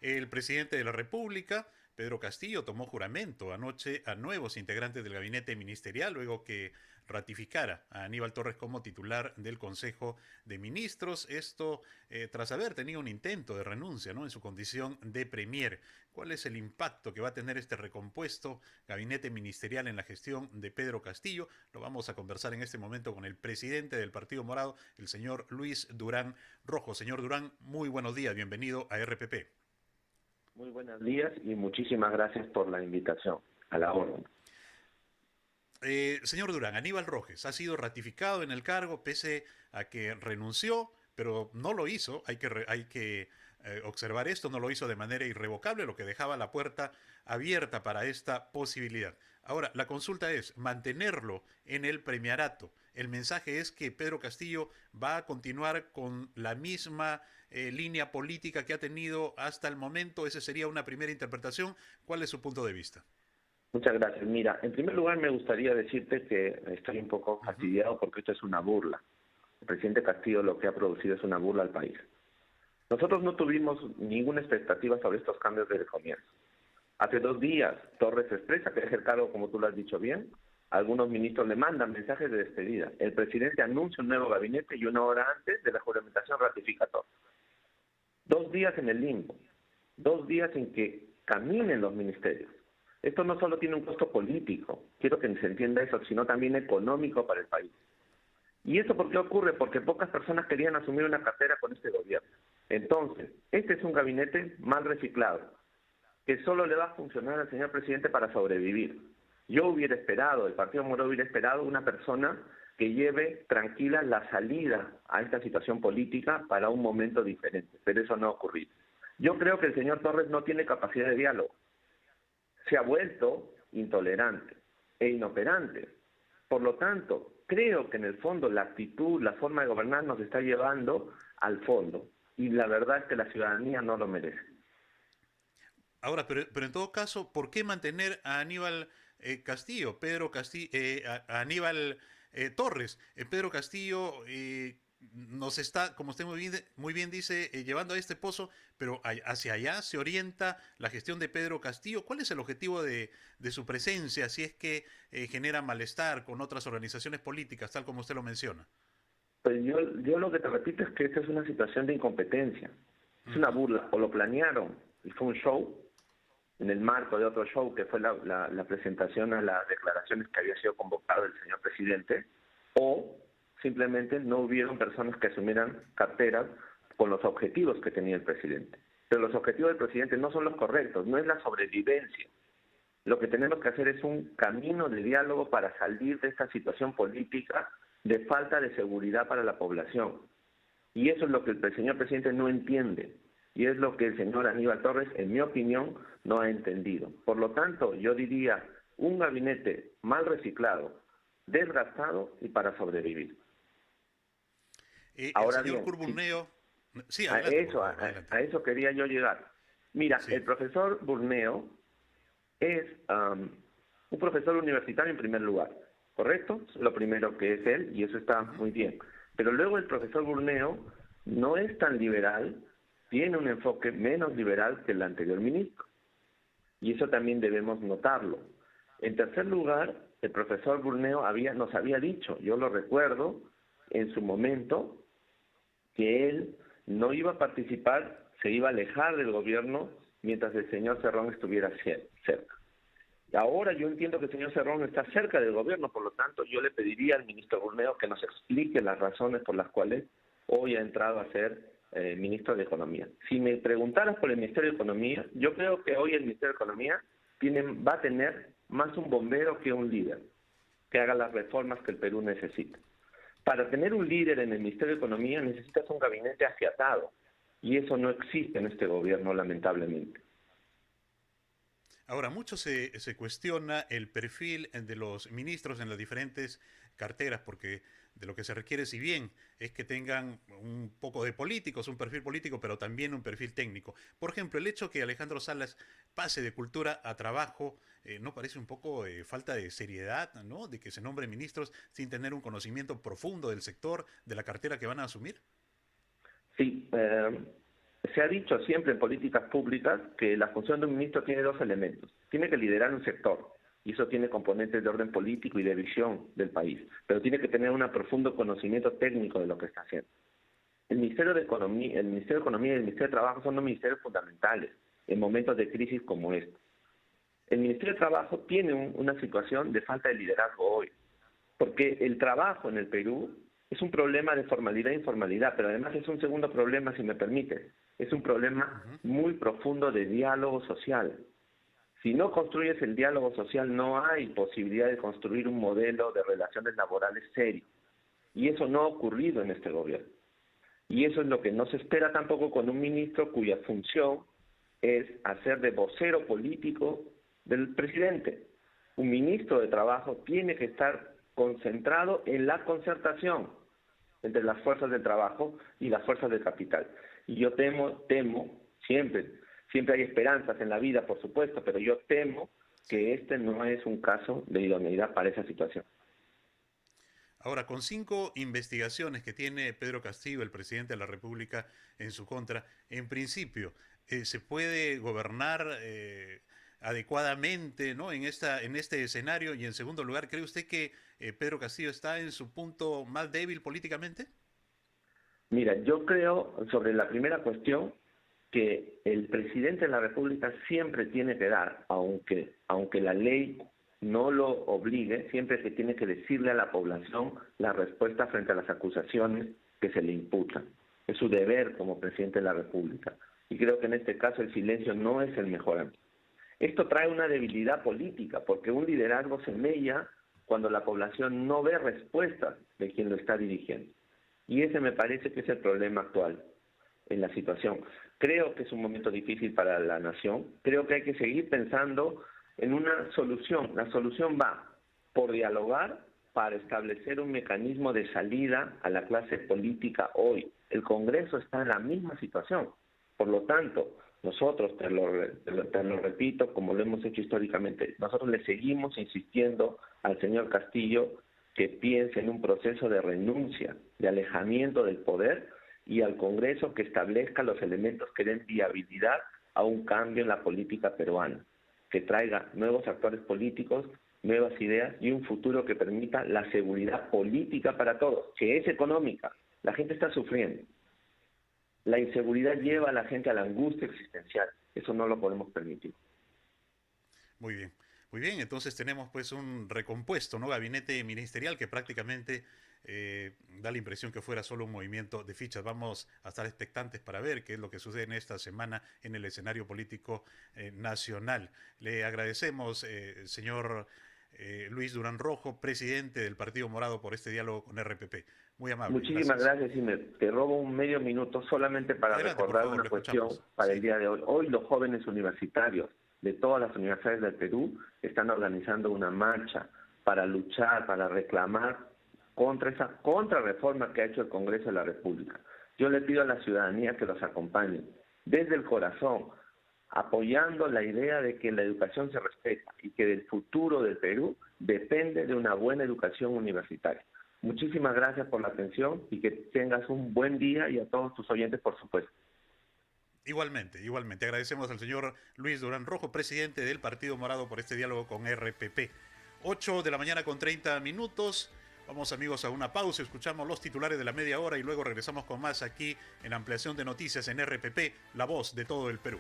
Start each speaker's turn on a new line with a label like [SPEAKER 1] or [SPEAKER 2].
[SPEAKER 1] El presidente de la República, Pedro Castillo, tomó juramento anoche a nuevos integrantes del gabinete ministerial luego que ratificara a Aníbal Torres como titular del Consejo de Ministros. Esto tras haber tenido un intento de renuncia, ¿no?, en su condición de premier. ¿Cuál es el impacto que va a tener este recompuesto gabinete ministerial en la gestión de Pedro Castillo? Lo vamos a conversar en este momento con el presidente del Partido Morado, el señor Luis Durán Rojo. Señor Durán, muy buenos días, bienvenido a RPP.
[SPEAKER 2] Muy buenos días y muchísimas gracias por la invitación. A la orden.
[SPEAKER 1] Señor Durán, Aníbal Rojes ha sido ratificado en el cargo pese a que renunció, pero no lo hizo. Hay que observar esto, no lo hizo de manera irrevocable, lo que dejaba la puerta abierta para esta posibilidad. Ahora, la consulta es mantenerlo en el premiarato. El mensaje es que Pedro Castillo va a continuar con la misma línea política que ha tenido hasta el momento. Esa sería una primera interpretación. ¿Cuál es su punto de vista?
[SPEAKER 2] Muchas gracias. Mira, en primer lugar me gustaría decirte que estoy un poco
[SPEAKER 1] Uh -huh.
[SPEAKER 2] fastidiado porque esto es una burla. El presidente Castillo lo que ha producido es una burla al país. Nosotros no tuvimos ninguna expectativa sobre estos cambios desde el comienzo. Hace 2 días Torres expresa que deja el cargo, como tú lo has dicho bien. Algunos ministros le mandan mensajes de despedida. El presidente anuncia un nuevo gabinete y una hora antes de la juramentación ratifica todo. 2 días en el limbo. 2 días en que caminen los ministerios. Esto no solo tiene un costo político, quiero que se entienda eso, sino también económico para el país. ¿Y eso por qué ocurre? Porque pocas personas querían asumir una cartera con este gobierno. Entonces, este es un gabinete mal reciclado, que solo le va a funcionar al señor presidente para sobrevivir. Yo hubiera esperado, el Partido Morado hubiera esperado una persona que lleve tranquila la salida a esta situación política para un momento diferente, pero eso no ha ocurrido. Yo creo que el señor Torres no tiene capacidad de diálogo. Se ha vuelto intolerante e inoperante. Por lo tanto, creo que en el fondo la actitud, la forma de gobernar nos está llevando al fondo. Y la verdad es que la ciudadanía no lo merece.
[SPEAKER 1] Ahora, pero en todo caso, ¿por qué mantener a Aníbal Castillo, Pedro Castillo, a Aníbal Torres? Pedro Castillo nos está, como usted muy bien dice, llevando a este pozo, pero hacia allá se orienta la gestión de Pedro Castillo. ¿Cuál es el objetivo de su presencia si es que genera malestar con otras organizaciones políticas, tal como usted lo menciona?
[SPEAKER 2] Pues yo lo que te repito es que esta es una situación de incompetencia.
[SPEAKER 1] Uh
[SPEAKER 2] Es una
[SPEAKER 1] -huh.
[SPEAKER 2] burla. O lo planearon y fue un show, en el marco de otro show que fue la presentación a las declaraciones que había sido convocado el señor presidente, o simplemente no hubieron personas que asumieran carteras con los objetivos que tenía el presidente. Pero los objetivos del presidente no son los correctos, no es la sobrevivencia. Lo que tenemos que hacer es un camino de diálogo para salir de esta situación política de falta de seguridad para la población. Y eso es lo que el señor presidente no entiende. Y es lo que el señor Aníbal Torres, en mi opinión, no ha entendido. Por lo tanto, yo diría un gabinete mal reciclado, desgastado y para sobrevivir.
[SPEAKER 1] El
[SPEAKER 2] Ahora
[SPEAKER 1] señor
[SPEAKER 2] bien, sí,
[SPEAKER 1] Curburneo, sí,
[SPEAKER 2] a
[SPEAKER 1] adelante, por
[SPEAKER 2] eso,
[SPEAKER 1] favor, adelante.
[SPEAKER 2] a eso quería yo llegar. Mira,
[SPEAKER 1] Sí.
[SPEAKER 2] el profesor Burneo es un profesor universitario en primer lugar, ¿correcto? Es lo primero que es él y eso está
[SPEAKER 1] Uh -huh.
[SPEAKER 2] muy bien. Pero luego el profesor Burneo no es tan liberal, tiene un enfoque menos liberal que el anterior ministro. Y eso también debemos notarlo. En tercer lugar, el profesor Burneo nos había dicho, yo lo recuerdo, en su momento, que él no iba a participar, se iba a alejar del gobierno mientras el señor Cerrón estuviera cerca. Ahora yo entiendo que el señor Cerrón está cerca del gobierno, por lo tanto yo le pediría al ministro Burneo que nos explique las razones por las cuales hoy ha entrado a ser ministro de Economía. Si me preguntaras por el Ministerio de Economía, yo creo que hoy el Ministerio de Economía va a tener más un bombero que un líder que haga las reformas que el Perú necesita. Para tener un líder en el Ministerio de Economía necesitas un gabinete afiatado y eso no existe en este gobierno, lamentablemente.
[SPEAKER 1] Ahora, mucho se cuestiona el perfil de los ministros en las diferentes carteras, porque de lo que se requiere, si bien es que tengan un poco de políticos, un perfil político, pero también un perfil técnico. Por ejemplo, el hecho que Alejandro Salas pase de cultura a trabajo, ¿no parece un poco falta de seriedad, ¿no? De que se nombren ministros sin tener un conocimiento profundo del sector, de la cartera que van a asumir.
[SPEAKER 2] Sí, Se ha dicho siempre en políticas públicas que la función de un ministro tiene dos elementos. Tiene que liderar un sector, y eso tiene componentes de orden político y de visión del país, pero tiene que tener un profundo conocimiento técnico de lo que está haciendo. El Ministerio de Economía y el Ministerio de Trabajo son dos ministerios fundamentales en momentos de crisis como este. El Ministerio de Trabajo tiene una situación de falta de liderazgo hoy, porque el trabajo en el Perú es un problema de formalidad e informalidad, pero además es un segundo problema, si me permite. Es un problema muy profundo de diálogo social. Si no construyes el diálogo social, no hay posibilidad de construir un modelo de relaciones laborales serio. Y eso no ha ocurrido en este gobierno. Y eso es lo que no se espera tampoco con un ministro cuya función es hacer de vocero político del presidente. Un ministro de Trabajo tiene que estar concentrado en la concertación entre las fuerzas del trabajo y las fuerzas del capital. Y yo temo, siempre hay esperanzas en la vida, por supuesto, pero yo temo que este no es un caso de idoneidad para esa situación.
[SPEAKER 1] Ahora, con 5 investigaciones que tiene Pedro Castillo, el presidente de la República, en su contra, en principio, ¿se puede gobernar adecuadamente, ¿no? en este escenario? Y en segundo lugar, ¿cree usted que Pedro Castillo está en su punto más débil políticamente?
[SPEAKER 2] Mira, yo creo sobre la primera cuestión que el presidente de la República siempre tiene que dar, aunque la ley no lo obligue, siempre que tiene que decirle a la población la respuesta frente a las acusaciones que se le imputan. Es su deber como presidente de la República. Y creo que en este caso el silencio no es el mejor amigo. Esto trae una debilidad política, porque un liderazgo se mella cuando la población no ve respuestas de quien lo está dirigiendo. Y ese me parece que es el problema actual en la situación. Creo que es un momento difícil para la nación. Creo que hay que seguir pensando en una solución. La solución va por dialogar para establecer un mecanismo de salida a la clase política hoy. El Congreso está en la misma situación. Por lo tanto, nosotros, te lo repito, como lo hemos hecho históricamente, nosotros le seguimos insistiendo al señor Castillo que piense en un proceso de renuncia, de alejamiento del poder, y al Congreso que establezca los elementos que den viabilidad a un cambio en la política peruana, que traiga nuevos actores políticos, nuevas ideas y un futuro que permita la seguridad política para todos, que es económica. La gente está sufriendo. La inseguridad lleva a la gente a la angustia existencial. Eso no lo podemos permitir.
[SPEAKER 1] Muy bien. Muy bien, entonces tenemos pues un recompuesto, ¿no? Gabinete ministerial que prácticamente da la impresión que fuera solo un movimiento de fichas. Vamos a estar expectantes para ver qué es lo que sucede en esta semana en el escenario político nacional. Le agradecemos, señor Luis Durán Rojo, presidente del Partido Morado, por este diálogo con RPP. Muy amable.
[SPEAKER 2] Muchísimas gracias, y te robo un medio minuto solamente para
[SPEAKER 1] Adelante,
[SPEAKER 2] recordar
[SPEAKER 1] por favor,
[SPEAKER 2] una cuestión para el día de hoy. Hoy los jóvenes universitarios de todas las universidades del Perú están organizando una marcha para luchar, para reclamar contra esa contrarreforma que ha hecho el Congreso de la República. Yo le pido a la ciudadanía que los acompañe desde el corazón, apoyando la idea de que la educación se respeta y que el futuro del Perú depende de una buena educación universitaria. Muchísimas gracias por la atención y que tengas un buen día, y a todos tus oyentes, por supuesto.
[SPEAKER 1] Igualmente, igualmente. Agradecemos al señor Luis Durán Rojo, presidente del Partido Morado, por este diálogo con RPP. 8 de la mañana con 30 minutos. Vamos, amigos, a una pausa. Escuchamos los titulares de la media hora y luego regresamos con más aquí en Ampliación de Noticias en RPP, la voz de todo el Perú.